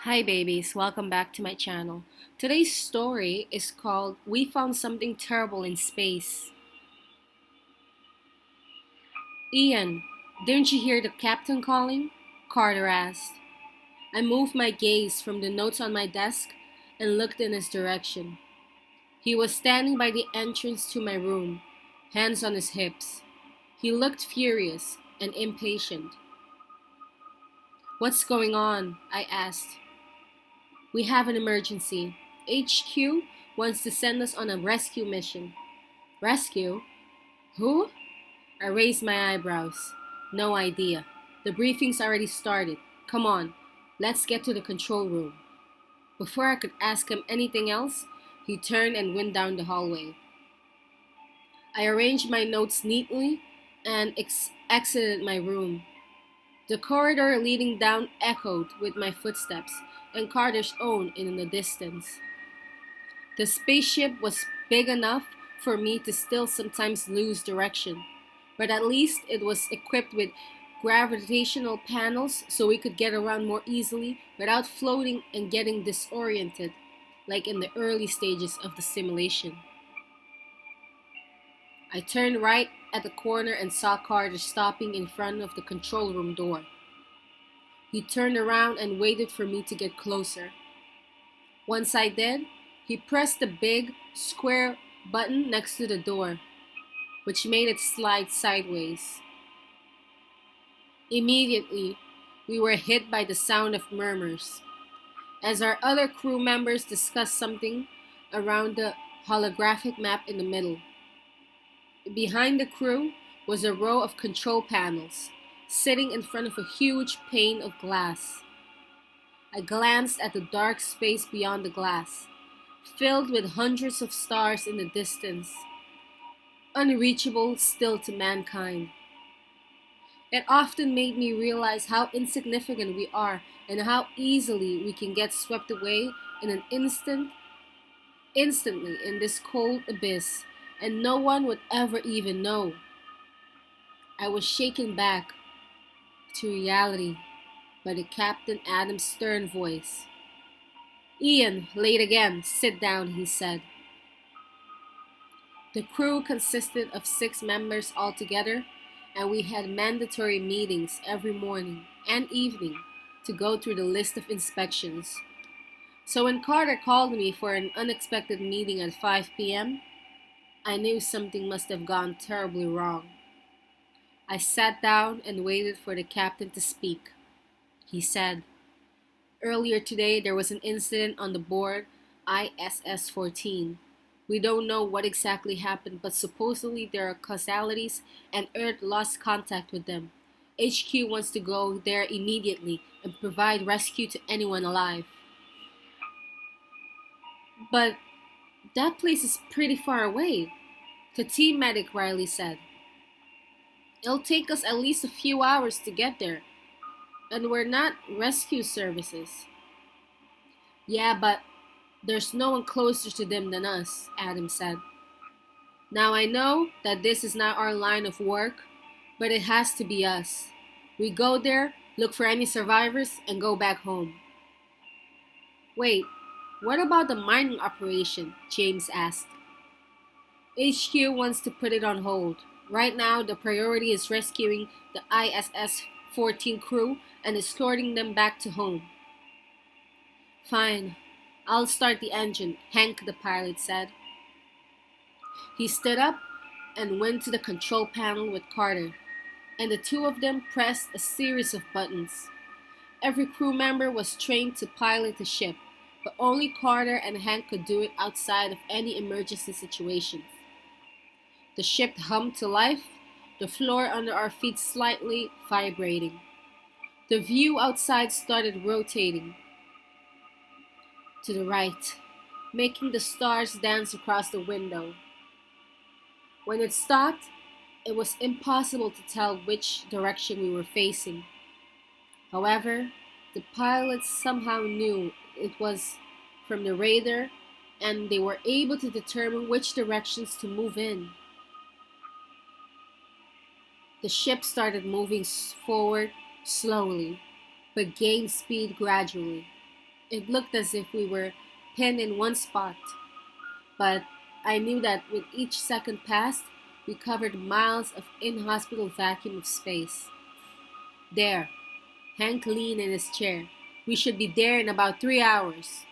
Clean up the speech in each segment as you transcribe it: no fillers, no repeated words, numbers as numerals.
Hi babies, welcome back to my channel. Today's story is called We Found Something Terrible in Space. Ian, didn't you hear the captain calling? Carter asked. I moved my gaze from the notes on my desk and looked in his direction. He was standing by the entrance to my room, hands on his hips. He looked furious and impatient. What's going on? I asked. We have an emergency. HQ wants to send us on a rescue mission. Rescue? Who? I raised my eyebrows. No idea. The briefing's already started. Come on, let's get to the control room. Before I could ask him anything else, he turned and went down the hallway. I arranged my notes neatly and exited my room. The corridor leading down echoed with my footsteps and Carter's own in the distance. The spaceship was big enough for me to still sometimes lose direction, but at least it was equipped with gravitational panels so we could get around more easily without floating and getting disoriented, like in the early stages of the simulation. I turned right at the corner and saw Carter stopping in front of the control room door. He turned around and waited for me to get closer. Once I did, he pressed the big, square button next to the door, which made it slide sideways. Immediately, we were hit by the sound of murmurs, as our other crew members discussed something around the holographic map in the middle. Behind the crew was a row of control panels, sitting in front of a huge pane of glass. I glanced at the dark space beyond the glass, filled with hundreds of stars in the distance, unreachable still to mankind. It often made me realize how insignificant we are and how easily we can get swept away in an instantly in this cold abyss, and no one would ever even know. I was shaken back to reality by the Captain Adam's stern voice. Ian, late again. Sit down, he said. The crew consisted of 6 members altogether, and we had mandatory meetings every morning and evening to go through the list of inspections. So when Carter called me for an unexpected meeting at 5 p.m., I knew something must have gone terribly wrong. I sat down and waited for the captain to speak. He said, Earlier today there was an incident on the board ISS-14. We don't know what exactly happened, but supposedly there are causalities and Earth lost contact with them. HQ wants to go there immediately and provide rescue to anyone alive. But that place is pretty far away, the team medic Riley said. It'll take us at least a few hours to get there, and we're not rescue services. Yeah, but there's no one closer to them than us, Adam said. Now I know that this is not our line of work, but it has to be us. We go there, look for any survivors, and go back home. Wait, what about the mining operation? James asked. HQ wants to put it on hold. Right now, the priority is rescuing the ISS-14 crew and escorting them back to home. Fine, I'll start the engine, Hank the pilot said. He stood up and went to the control panel with Carter, and the two of them pressed a series of buttons. Every crew member was trained to pilot the ship, but only Carter and Hank could do it outside of any emergency situations. The ship hummed to life, the floor under our feet slightly vibrating. The view outside started rotating to the right, making the stars dance across the window. When it stopped, it was impossible to tell which direction we were facing. However, the pilots somehow knew it was from the radar, and they were able to determine which directions to move in. The ship started moving forward slowly, but gained speed gradually. It looked as if we were pinned in one spot, but I knew that with each second passed, we covered miles of in-hospital vacuum of space. There, Hank leaned in his chair. We should be there in about 3 hours.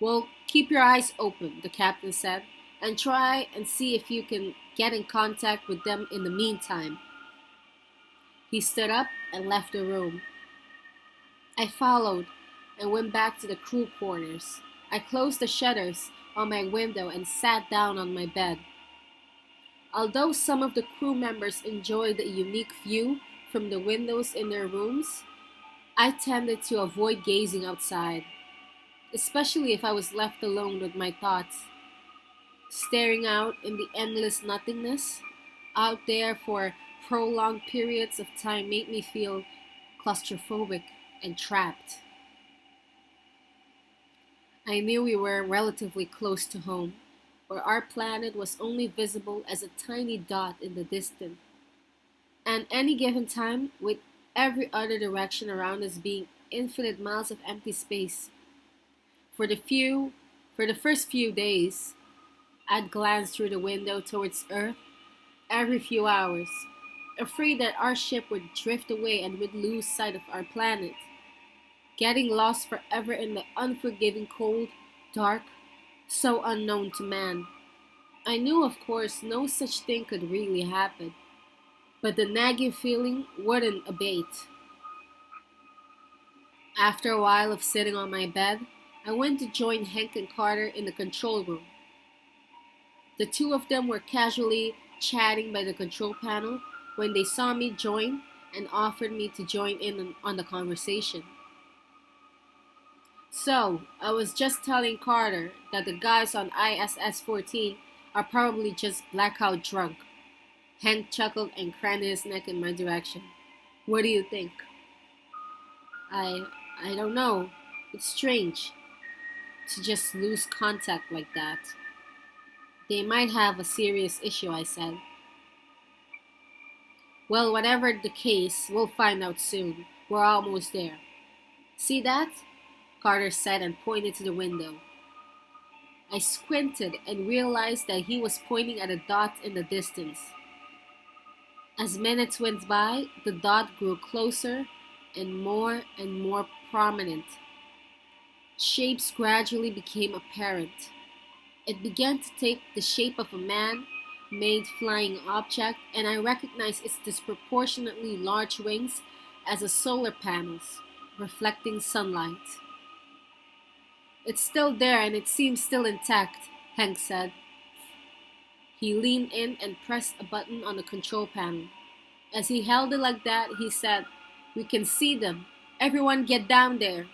Well, keep your eyes open, the captain said, and try and see if you can get in contact with them in the meantime. He stood up and left the room. I followed and went back to the crew quarters. I closed the shutters on my window and sat down on my bed. Although some of the crew members enjoyed the unique view from the windows in their rooms, I tended to avoid gazing outside, especially if I was left alone with my thoughts. Staring out in the endless nothingness out there for prolonged periods of time made me feel claustrophobic and trapped. I knew we were relatively close to home, where our planet was only visible as a tiny dot in the distance. And any given time, with every other direction around us being infinite miles of empty space. For the few, for the first few days, I'd glance through the window towards Earth every few hours, afraid that our ship would drift away and we'd lose sight of our planet, getting lost forever in the unforgiving cold, dark, so unknown to man. I knew, of course, no such thing could really happen, but the nagging feeling wouldn't abate. After a while of sitting on my bed, I went to join Hank and Carter in the control room. The two of them were casually chatting by the control panel when they saw me join and offered me to join in on the conversation. So, I was just telling Carter that the guys on ISS 14 are probably just blackout drunk. Hank chuckled and craned his neck in my direction. What do you think? I I don't know. It's strange to just lose contact like that. They might have a serious issue, I said. Well, whatever the case, we'll find out soon. We're almost there. See that? Carter said and pointed to the window. I squinted and realized that he was pointing at a dot in the distance. As minutes went by, the dot grew closer and more prominent. Shapes gradually became apparent. It began to take the shape of a man-made flying object, and I recognized its disproportionately large wings as a solar panels, reflecting sunlight. It's still there and it seems still intact, Hank said. He leaned in and pressed a button on the control panel. As he held it like that, he said, "We can see them. Everyone get down there."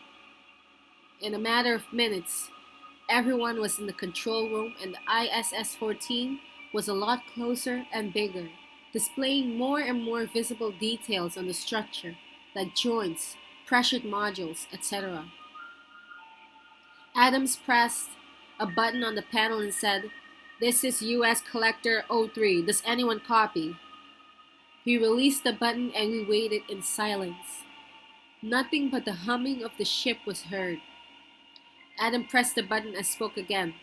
In a matter of minutes, everyone was in the control room and the ISS-14 was a lot closer and bigger, displaying more and more visible details on the structure, like joints, pressured modules, etc. Adams pressed a button on the panel and said, "This is US Collector 03. Does anyone copy?" He released the button and we waited in silence. Nothing but the humming of the ship was heard. Adam pressed the button and spoke again.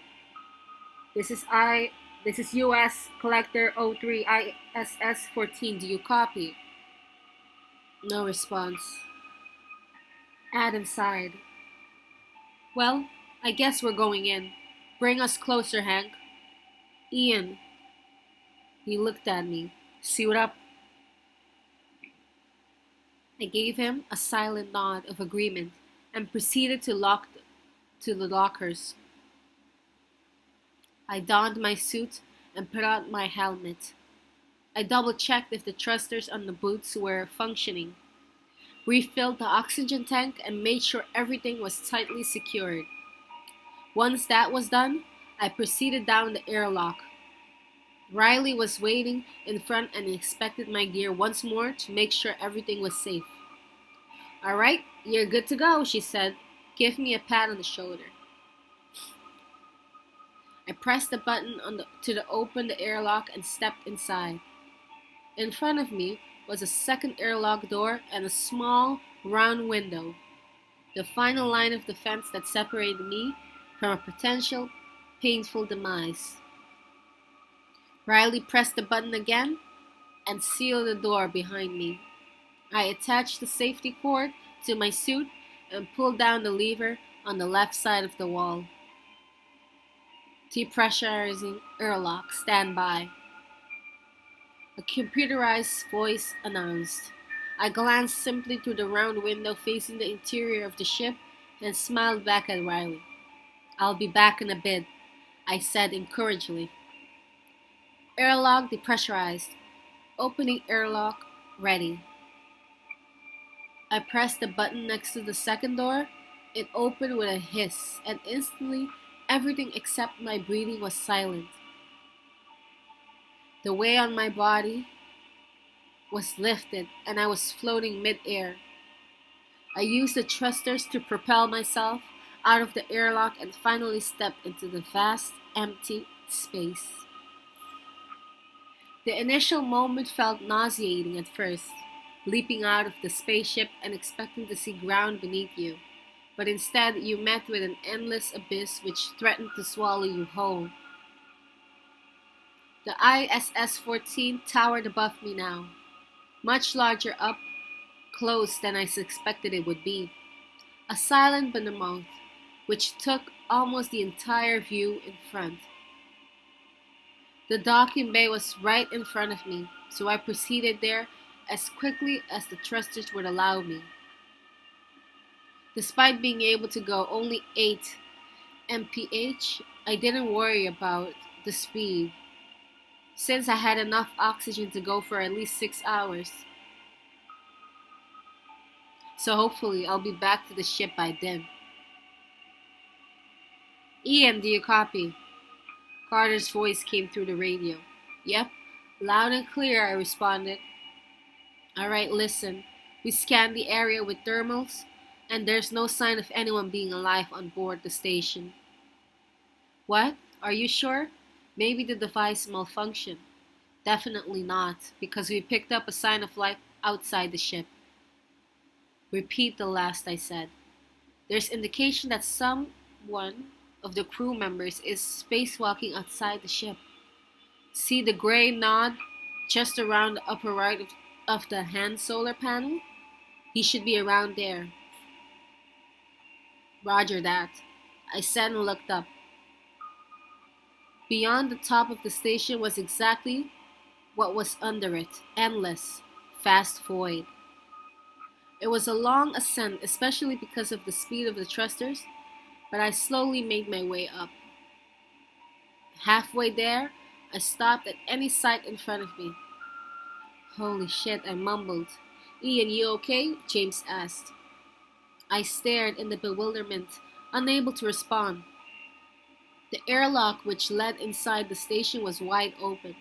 This is US Collector 03 ISS 14. Do you copy?" No response. Adam sighed. "Well, I guess we're going in. Bring us closer, Hank." "Ian." He looked at me. "Suit up." I gave him a silent nod of agreement and proceeded to the lockers. I donned my suit and put on my helmet. I double-checked if the thrusters on the boots were functioning, refilled the oxygen tank, and made sure everything was tightly secured. Once that was done, I proceeded down the airlock. Riley was waiting in front and inspected my gear once more to make sure everything was safe. "All right, you're good to go," she said. "Give me a pat on the shoulder." I pressed the button to open the airlock and stepped inside. In front of me was a second airlock door and a small, round window. the final line of defense that separated me from a potential painful demise. Riley pressed the button again and sealed the door behind me. I attached the safety cord to my suit and pulled down the lever on the left side of the wall. Depressurizing airlock, stand by. A computerized voice announced. I glanced simply through the round window facing the interior of the ship and smiled back at Riley. I'll be back in a bit, I said encouragingly. Airlock depressurized. Opening airlock ready. I pressed the button next to the second door. It opened with a hiss, and instantly everything except my breathing was silent. The weight on my body was lifted, and I was floating mid-air. I used the thrusters to propel myself out of the airlock and finally stepped into the vast, empty space. The initial moment felt nauseating at first, leaping out of the spaceship and expecting to see ground beneath you. But instead, you met with an endless abyss which threatened to swallow you whole. The ISS-14 towered above me now, much larger up close than I suspected it would be. A silent behemoth, which took almost the entire view in front. The docking bay was right in front of me, so I proceeded there as quickly as the thrusters would allow me. Despite being able to go only 8 mph, I didn't worry about the speed, since I had enough oxygen to go for at least 6 hours. So hopefully I'll be back to the ship by then. Ian, do you copy? Carter's voice came through the radio. Yep, loud and clear, I responded. Alright, listen. We scanned the area with thermals, and there's no sign of anyone being alive on board the station. What? Are you sure? Maybe the device malfunctioned. Definitely not, because we picked up a sign of life outside the ship. Repeat the last I said. There's indication that someone of the crew members is spacewalking outside the ship. See the gray nod just around the upper right of the hand solar panel? He should be around there. Roger that, I said and looked up. Beyond the top of the station was exactly what was under it, endless, vast void. It was a long ascent, especially because of the speed of the thrusters, but I slowly made my way up. Halfway there, I stopped at any sight in front of me. Holy shit, I mumbled. Ian, you okay? James asked. I stared in the bewilderment, unable to respond. The airlock which led inside the station was wide open.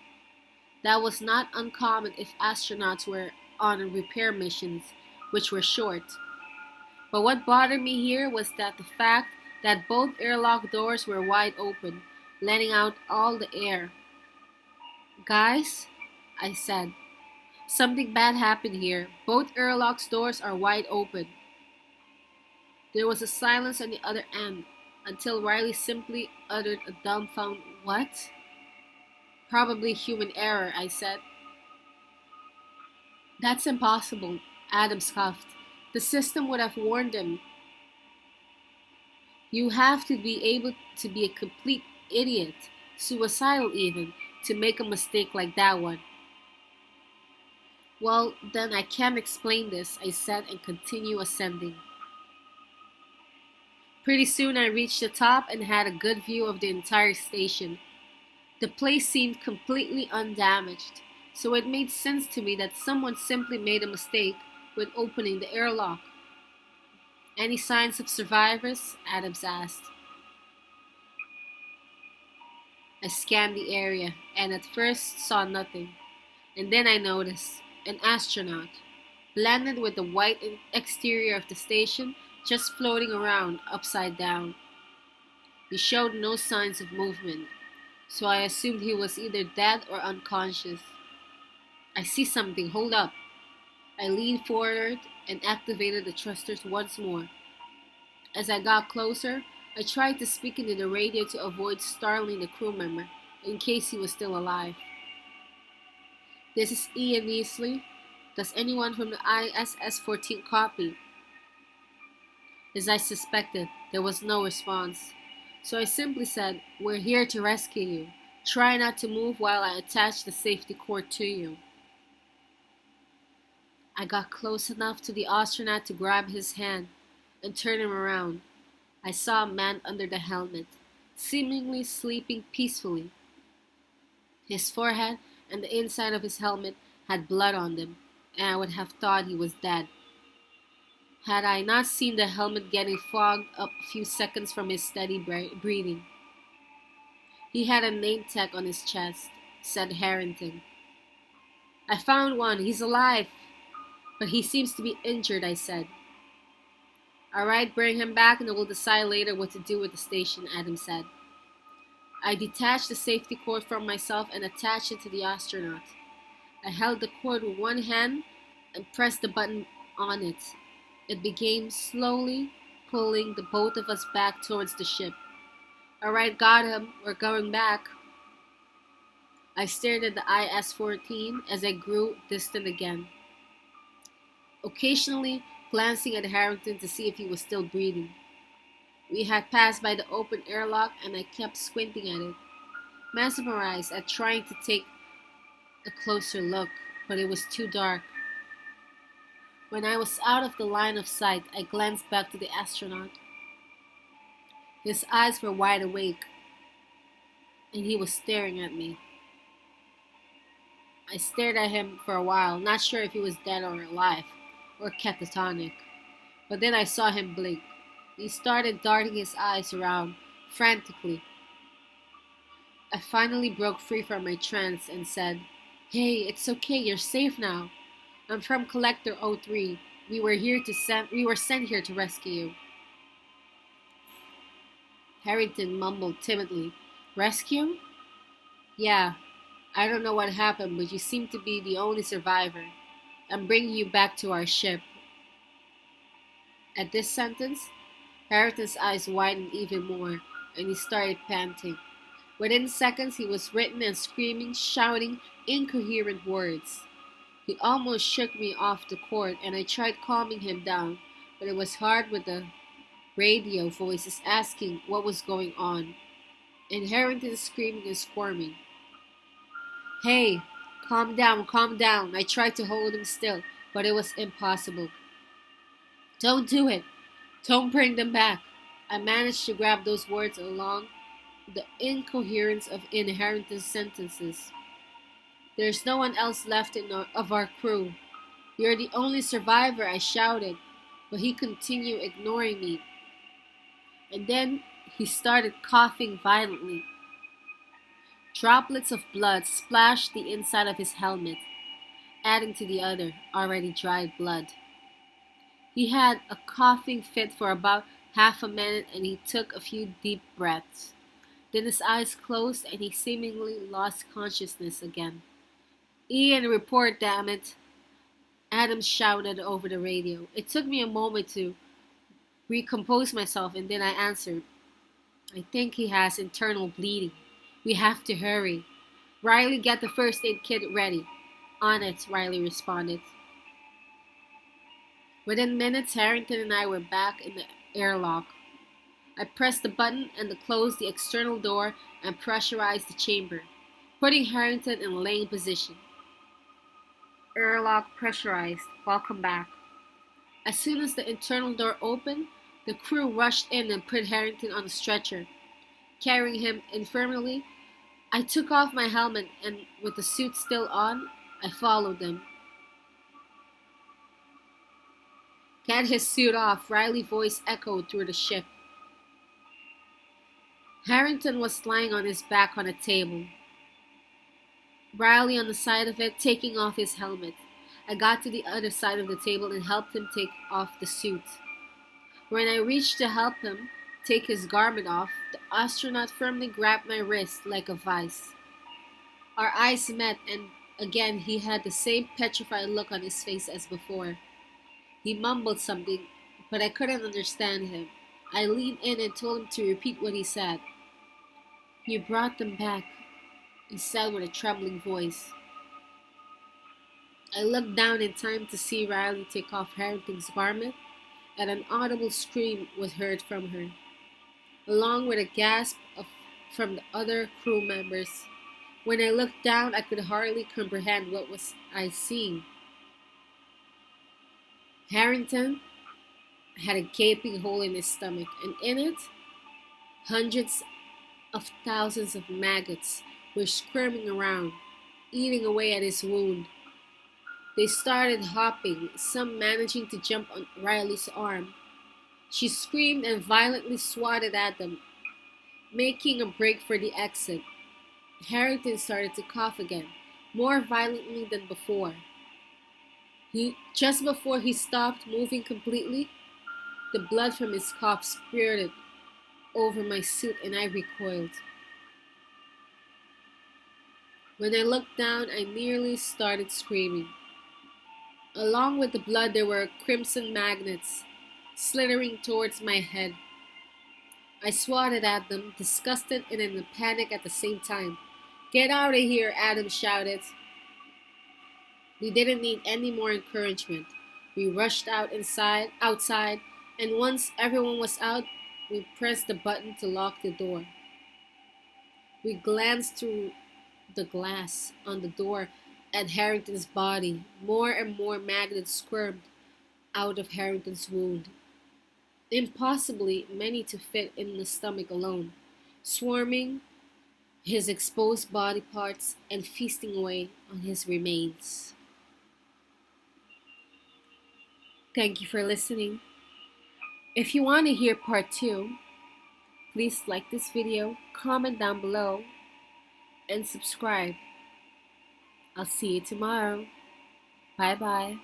That was not uncommon if astronauts were on repair missions, which were short. But what bothered me here was that the fact that both airlock doors were wide open, letting out all the air. Guys, I said, something bad happened here. Both airlock's doors are wide open. There was a silence on the other end, until Riley simply uttered a dumbfounded, "What?" Probably human error, I said. That's impossible, Adam scoffed. The system would have warned them. You have to be able to be a complete idiot, suicidal even, to make a mistake like that one. Well, then I can't explain this, I said and continued ascending. Pretty soon I reached the top and had a good view of the entire station. The place seemed completely undamaged, so it made sense to me that someone simply made a mistake when opening the airlock. Any signs of survivors? Adams asked. I scanned the area and at first saw nothing, and then I noticed an astronaut, blended with the white exterior of the station, just floating around upside down. He showed no signs of movement, so I assumed he was either dead or unconscious. I see something, hold up. I leaned forward and activated the thrusters once more. As I got closer, I tried to speak into the radio to avoid startling the crew member in case he was still alive. This is Ian Neasley. Does anyone from the ISS-14 copy? As I suspected, there was no response. So I simply said, "We're here to rescue you. Try not to move while I attach the safety cord to you." I got close enough to the astronaut to grab his hand and turn him around. I saw a man under the helmet, seemingly sleeping peacefully. His forehead and the inside of his helmet had blood on them, and I would have thought he was dead, had I not seen the helmet getting fogged up a few seconds from his steady breathing. He had a name tag on his chest, said Harrington. "I found one, he's alive, but he seems to be injured," I said. "All right, bring him back and we'll decide later what to do with the station," Adam said. I detached the safety cord from myself and attached it to the astronaut. I held the cord with one hand and pressed the button on it. It began slowly pulling the both of us back towards the ship. "All right, got him. We're going back." I stared at the IS-14 as I grew distant again, occasionally glancing at Harrington to see if he was still breathing. We had passed by the open airlock and I kept squinting at it, mesmerized at trying to take a closer look, but it was too dark. When I was out of the line of sight, I glanced back to the astronaut. His eyes were wide awake, and he was staring at me. I stared at him for a while, not sure if he was dead or alive, or catatonic. But then I saw him blink. He started darting his eyes around, frantically. I finally broke free from my trance and said, "Hey, it's okay, you're safe now. I'm from Collector 03. We were sent here to rescue you." Harrington mumbled timidly, "Rescue?" "Yeah, I don't know what happened, but you seem to be the only survivor. I'm bringing you back to our ship." At this sentence, Harrington's eyes widened even more, and he started panting. Within seconds, he was written and screaming, shouting incoherent words. He almost shook me off the cord, and I tried calming him down, but it was hard with the radio voices asking what was going on, and Harrington screaming and squirming. "Hey, calm down, calm down." I tried to hold him still, but it was impossible. "Don't do it. Don't bring them back." I managed to grab those words along the incoherence of Harrington's sentences. "There's no one else left of our crew. You're the only survivor," I shouted, but he continued ignoring me. And then he started coughing violently. Droplets of blood splashed the inside of his helmet, adding to the other, already dried blood. He had a coughing fit for about half a minute and he took a few deep breaths. Then his eyes closed and he seemingly lost consciousness again. "Ian, report, damn it!" Adams shouted over the radio. It took me a moment to recompose myself and then I answered, "I think he has internal bleeding. We have to hurry. Riley, get the first aid kit ready." "On it," Riley responded. Within minutes, Harrington and I were back in the airlock. I pressed the button and closed the external door and pressurized the chamber, putting Harrington in a laying position. "Airlock pressurized. Welcome back." As soon as the internal door opened, the crew rushed in and put Harrington on a stretcher. Carrying him infirmly, I took off my helmet and, with the suit still on, I followed them. "Get his suit off," Riley's voice echoed through the ship. Harrington was lying on his back on a table, Riley on the side of it, taking off his helmet. I got to the other side of the table and helped him take off the suit. When I reached to help him take his garment off, the astronaut firmly grabbed my wrist like a vice. Our eyes met, and again he had the same petrified look on his face as before. He mumbled something, but I couldn't understand him. I leaned in and told him to repeat what he said. "You brought them back," he said with a trembling voice. I looked down in time to see Riley take off Harrington's garment, and an audible scream was heard from her, along with a from the other crew members. When I looked down, I could hardly comprehend what was I seeing. Harrington had a gaping hole in his stomach, and in it, hundreds of thousands of maggots were squirming around, eating away at his wound. They started hopping, some managing to jump on Riley's arm. She screamed and violently swatted at them, making a break for the exit. Harrington started to cough again, more violently than before. Just before he stopped moving completely, the blood from his cough spurted over my suit and I recoiled. When I looked down, I nearly started screaming. Along with the blood, there were crimson magnets slithering towards my head. I swatted at them, disgusted and in a panic at the same time. "Get out of here," Adam shouted. We didn't need any more encouragement. We rushed outside, and once everyone was out, we pressed the button to lock the door. We glanced through the glass on the door at Harrington's body. More and more magnets squirmed out of Harrington's wound, impossibly many to fit in the stomach alone, swarming his exposed body parts and feasting away on his remains. Thank you for listening. If you want to hear part 2, please like this video, comment down below, and subscribe. I'll see you tomorrow. Bye bye.